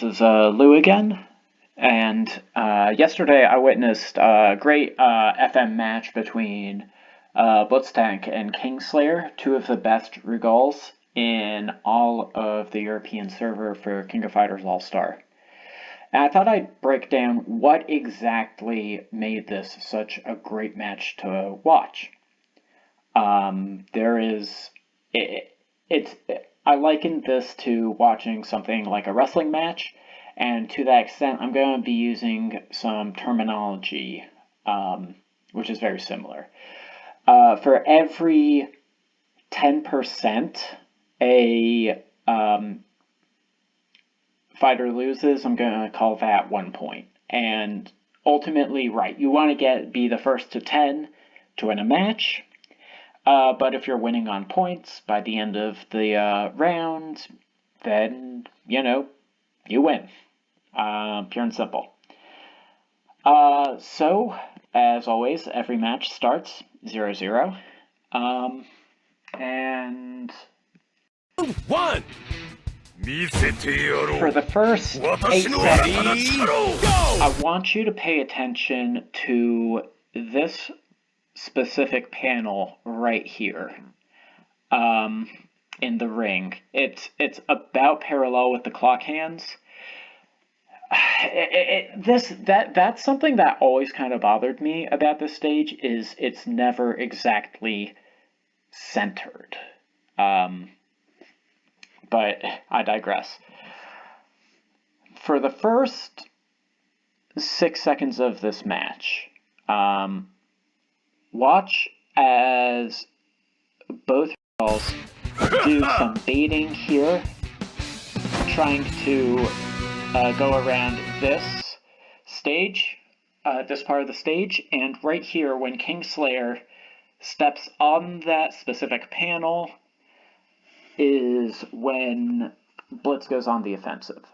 this is Lou again, and yesterday I witnessed a great FM match between Blitztank and Kingslayer, two of the best Rugals in all of the European server for King of Fighters All-Star. And I thought I'd break down what exactly made this such a great match to watch. I liken this to watching something like a wrestling match, and to that extent, I'm going to be using some terminology, which is very similar. For every 10% a fighter loses, I'm going to call that 1 point. And ultimately, right, you want to be the first to 10 to win a match. But if you're winning on points by the end of the round, then, you win. Pure and simple. So, as always, every match starts 0-0. And one. For the first 8 seconds, I want you to pay attention to this specific panel right here in the ring. It's about parallel with the clock hands. That's something that always kind of bothered me about this stage, is it's never exactly centered. But I digress. For the first 6 seconds of this match, watch as both girls do some baiting here, trying to go around this stage, this part of the stage, and right here when Kingslayer steps on that specific panel is when Blitz goes on the offensive.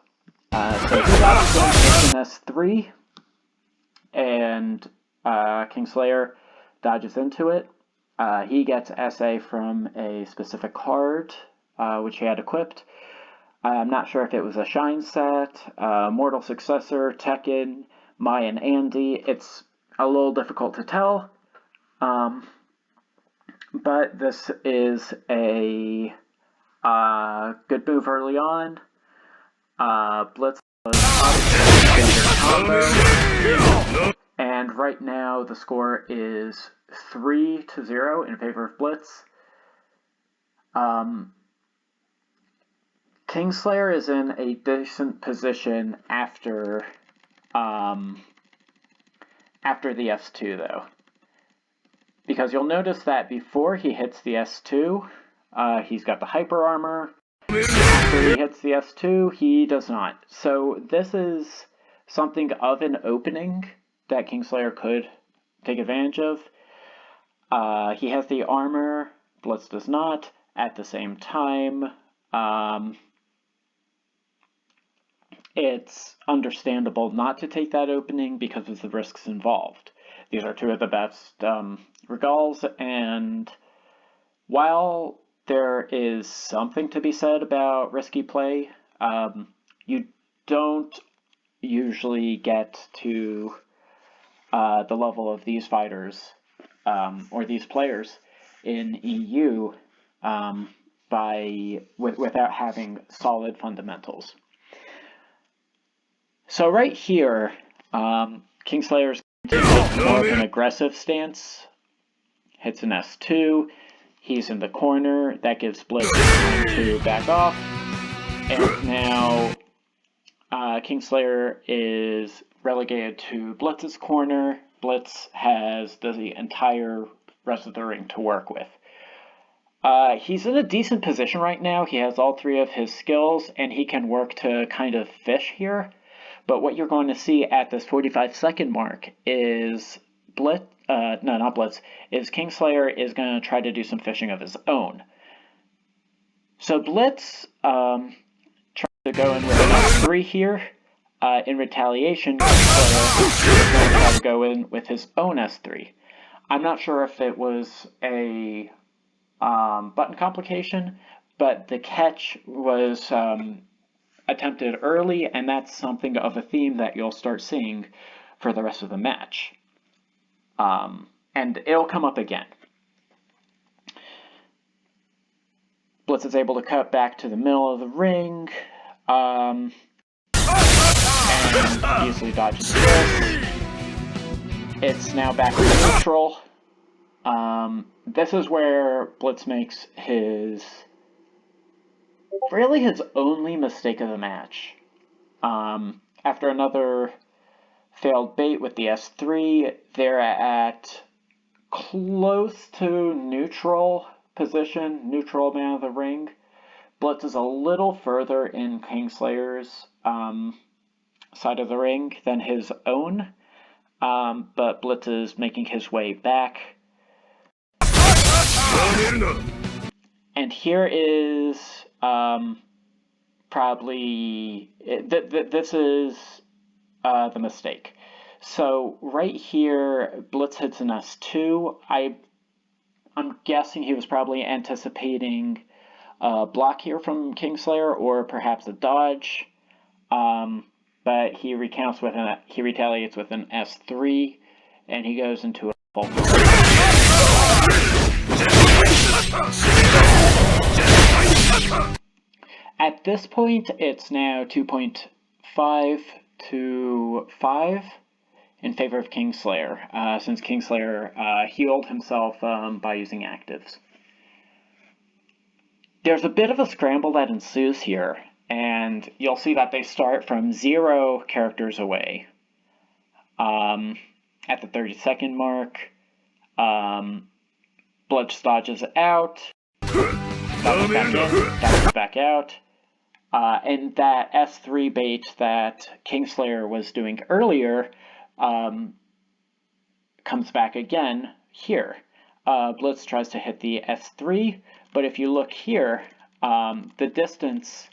So he's obviously going to S3, and Kingslayer dodges into it. He gets SA from a specific card, which he had equipped. I'm not sure if it was a Shine set, Mortal Successor, Tekken, Mai and Andy. It's a little difficult to tell. But this is a good move early on. Blitz was combo. And right now the score is 3-0 in favor of Blitz. Kingslayer is in a decent position after the S2 though, because you'll notice that before he hits the S2, he's got the hyper armor. After he hits the S2, he does not. So this is something of an opening that Kingslayer could take advantage of. He has the armor, Blitz does not. At the same time, it's understandable not to take that opening because of the risks involved. These are two of the best Rugals, and while there is something to be said about risky play, you don't usually get to the level of these fighters or these players in EU without having solid fundamentals. So right here, Kingslayer's going to take more of an aggressive stance, hits an S2, he's in the corner, that gives Blitz time to back off, and now Kingslayer is relegated to Blitz's corner. Blitz has the entire rest of the ring to work with. He's in a decent position right now. He has all 3 of his skills, and he can work to kind of fish here. But what you're going to see at this 45-second mark is Kingslayer is going to try to do some fishing of his own. So Blitz tries to go in with an S3 here. In retaliation, Kingslayer is going to try to go in with his own S3. I'm not sure if it was a button complication, but the catch was attempted early, and that's something of a theme that you'll start seeing for the rest of the match. And it'll come up again. Blitz is able to cut back to the middle of the ring, and easily dodges this. It's now back to neutral. This is where Blitz makes really his only mistake of the match. After another failed bait with the S3, they're at close to neutral position, neutral man of the ring. Blitz is a little further in Kingslayer's side of the ring than his own, but Blitz is making his way back. And here is probably, this is the mistake. So right here, Blitz hits an S2. I'm guessing he was probably anticipating a block here from Kingslayer, or perhaps a dodge. But he retaliates with an S3, and he goes into a full. At this point, it's now 2.5 to 5 in favor of Kingslayer, since Kingslayer healed himself by using actives. There's a bit of a scramble that ensues here, and you'll see that they start from 0 characters away. At the 30-second mark, Blitz dodges out, dodges back in, dodges back out, and that S3 bait that Kingslayer was doing earlier comes back again here. Blitz tries to hit the S3, but if you look here, the distance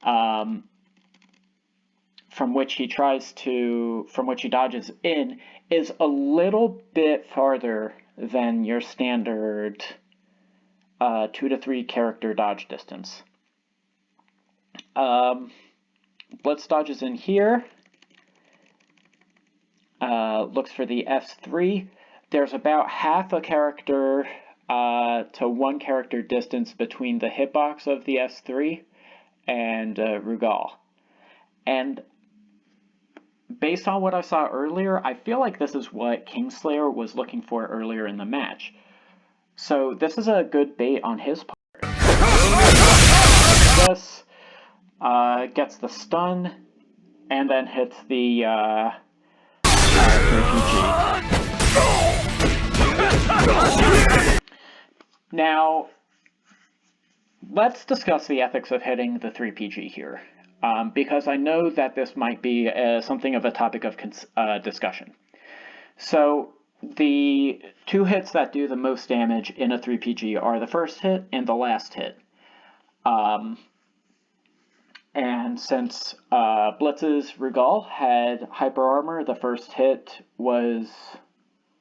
from which he dodges in is a little bit farther than your standard 2 to 3 character dodge distance. Blitz dodges in here, looks for the S3. There's about half a character to 1 character distance between the hitbox of the S3 and Rugal. And based on what I saw earlier, I feel like this is what Kingslayer was looking for earlier in the match. So this is a good bait on his part. This gets the stun, and then hits the RPG. Now, let's discuss the ethics of hitting the 3PG here, because I know that this might be something of a topic of discussion. So, the 2 hits that do the most damage in a 3PG are the first hit and the last hit. And since Blitz's Rugal had hyper armor, the first hit was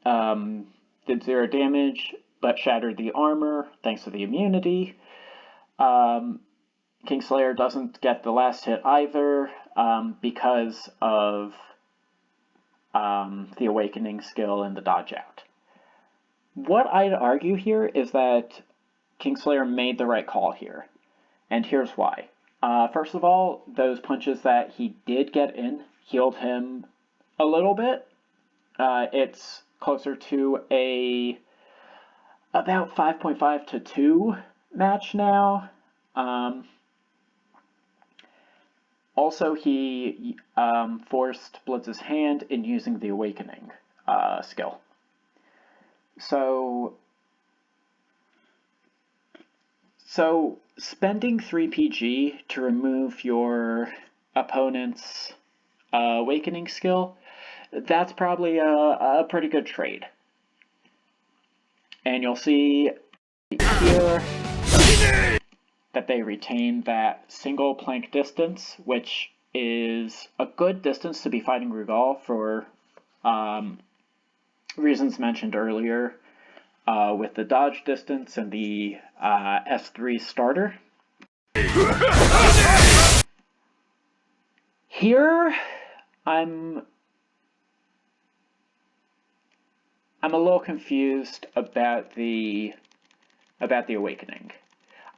did 0 damage, but shattered the armor thanks to the immunity. Kingslayer doesn't get the last hit either because of the awakening skill and the dodge out. What I'd argue here is that Kingslayer made the right call here, and here's why. First of all, those punches that he did get in healed him a little bit. It's closer to about 5.5 to 2 match now. Also, he forced Blitz's hand in using the awakening skill. So spending 3PG to remove your opponent's awakening skill, that's probably a pretty good trade. And you'll see here that they retain that single plank distance, which is a good distance to be fighting Rugal for reasons mentioned earlier, with the dodge distance and the S3 starter. Here, I'm a little confused about the awakening.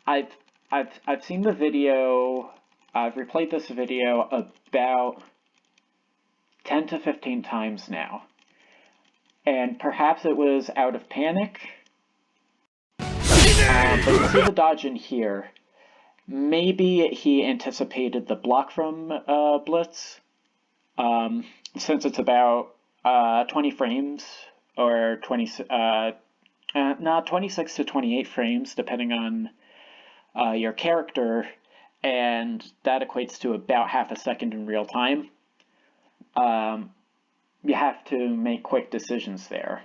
I've seen the video. I've replayed this video about 10 to 15 times now, and perhaps it was out of panic. But you see the dodge in here. Maybe he anticipated the block from Blitz, since it's about 20 frames, or 26 to 28 frames, depending on your character, and that equates to about half a second in real time. You have to make quick decisions there.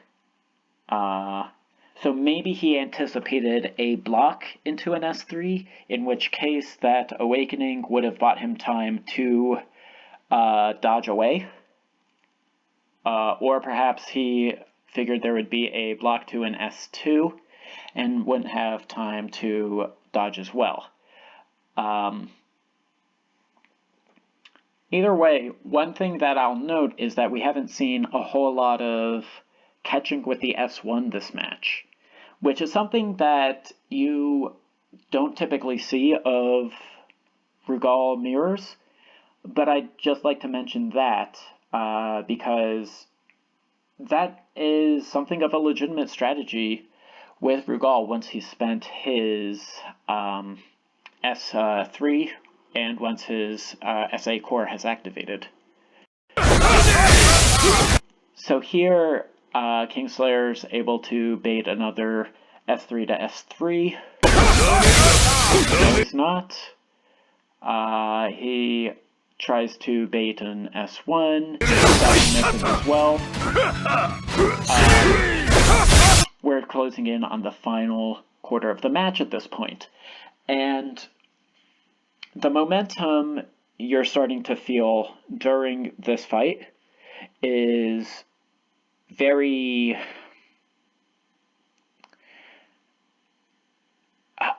So maybe he anticipated a block into an S3, in which case that awakening would have bought him time to dodge away. Or perhaps he figured there would be a block to an S2 and wouldn't have time to dodge as well. Either way, one thing that I'll note is that we haven't seen a whole lot of catching with the S1 this match, which is something that you don't typically see of Rugal mirrors, but I'd just like to mention that because that is something of a legitimate strategy with Rugal once he's spent his S3 and once his SA core has activated. So here, Kingslayer's able to bait another S3 to S3. No, he's not. He tries to bait an S1. That misses as well. We're closing in on the final quarter of the match at this point. And the momentum you're starting to feel during this fight is very...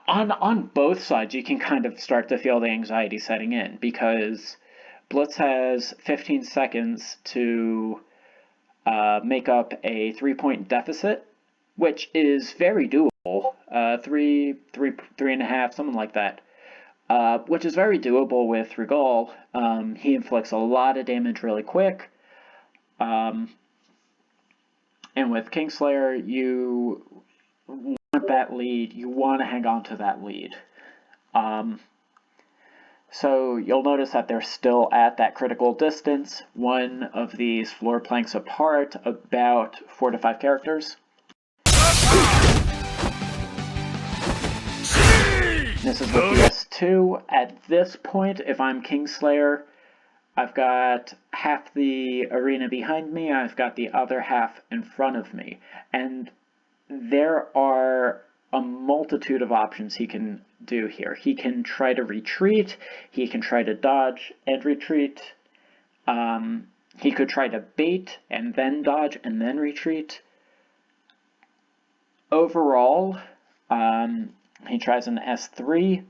On both sides, you can kind of start to feel the anxiety setting in, because Blitz has 15 seconds to make up a 3-point deficit, which is very doable. Three and a half, something like that. Which is very doable with Rugal. He inflicts a lot of damage really quick. And with Kingslayer, you want that lead, you want to hang on to that lead. So you'll notice that they're still at that critical distance, one of these floor planks apart, about 4 to 5 characters. This is with the S2. At this point, if I'm Kingslayer, I've got half the arena behind me, I've got the other half in front of me. And there are a multitude of options he can do here. He can try to retreat, he can try to dodge and retreat, he could try to bait and then dodge and then retreat. Overall, he tries an S3,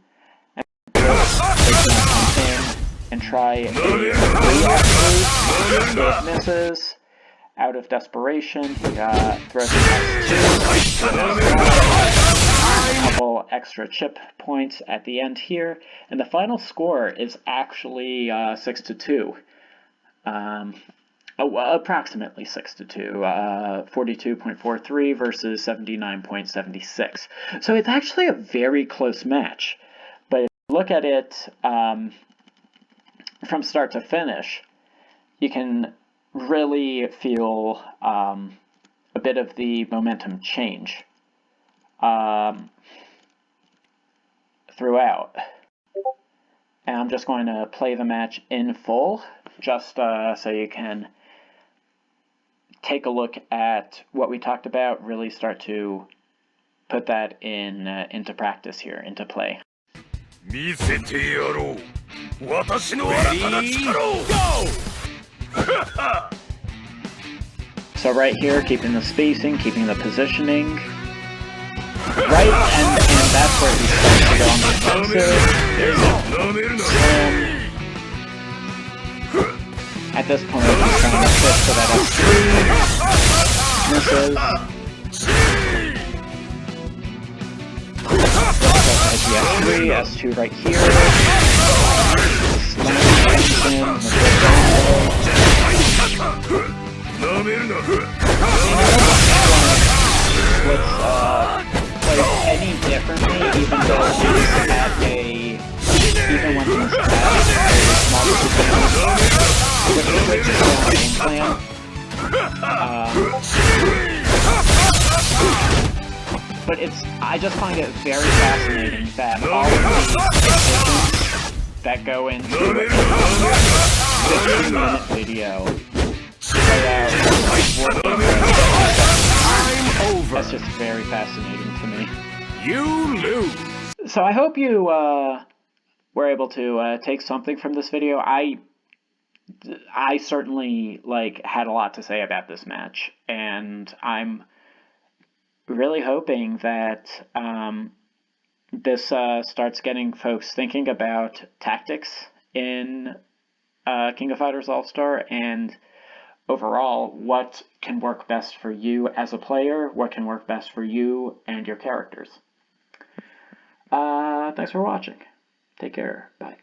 and and try a 3 S3. It misses. Out of desperation, he throws an S2. A couple extra chip points at the end here, and the final score is actually 6-2. Approximately 6-2, 42.43 versus 79.76. So it's actually a very close match. But if you look at it from start to finish, you can really feel a bit of the momentum change throughout. And I'm just going to play the match in full, just so you can take a look at what we talked about, really start to put that into practice here, into play. Ready, go! So right here, keeping the spacing, keeping the positioning. Right, and that's where he starts to go on the offensive. At this point, he's trying to push for that S3. Misses. S3, S2 right here. Let's play any differently, even though he's at a... Even when he's at a multiple game plan. But I just find it very fascinating that all of these decisions that go into a 15-minute video play out over. That's just very fascinating to me. You lose. So I hope you were able to take something from this video. I certainly had a lot to say about this match, and I'm really hoping that this starts getting folks thinking about tactics in King of Fighters All-Star, and overall what can work best for you as a player, what can work best for you and your characters. Thanks for watching. Take care. Bye.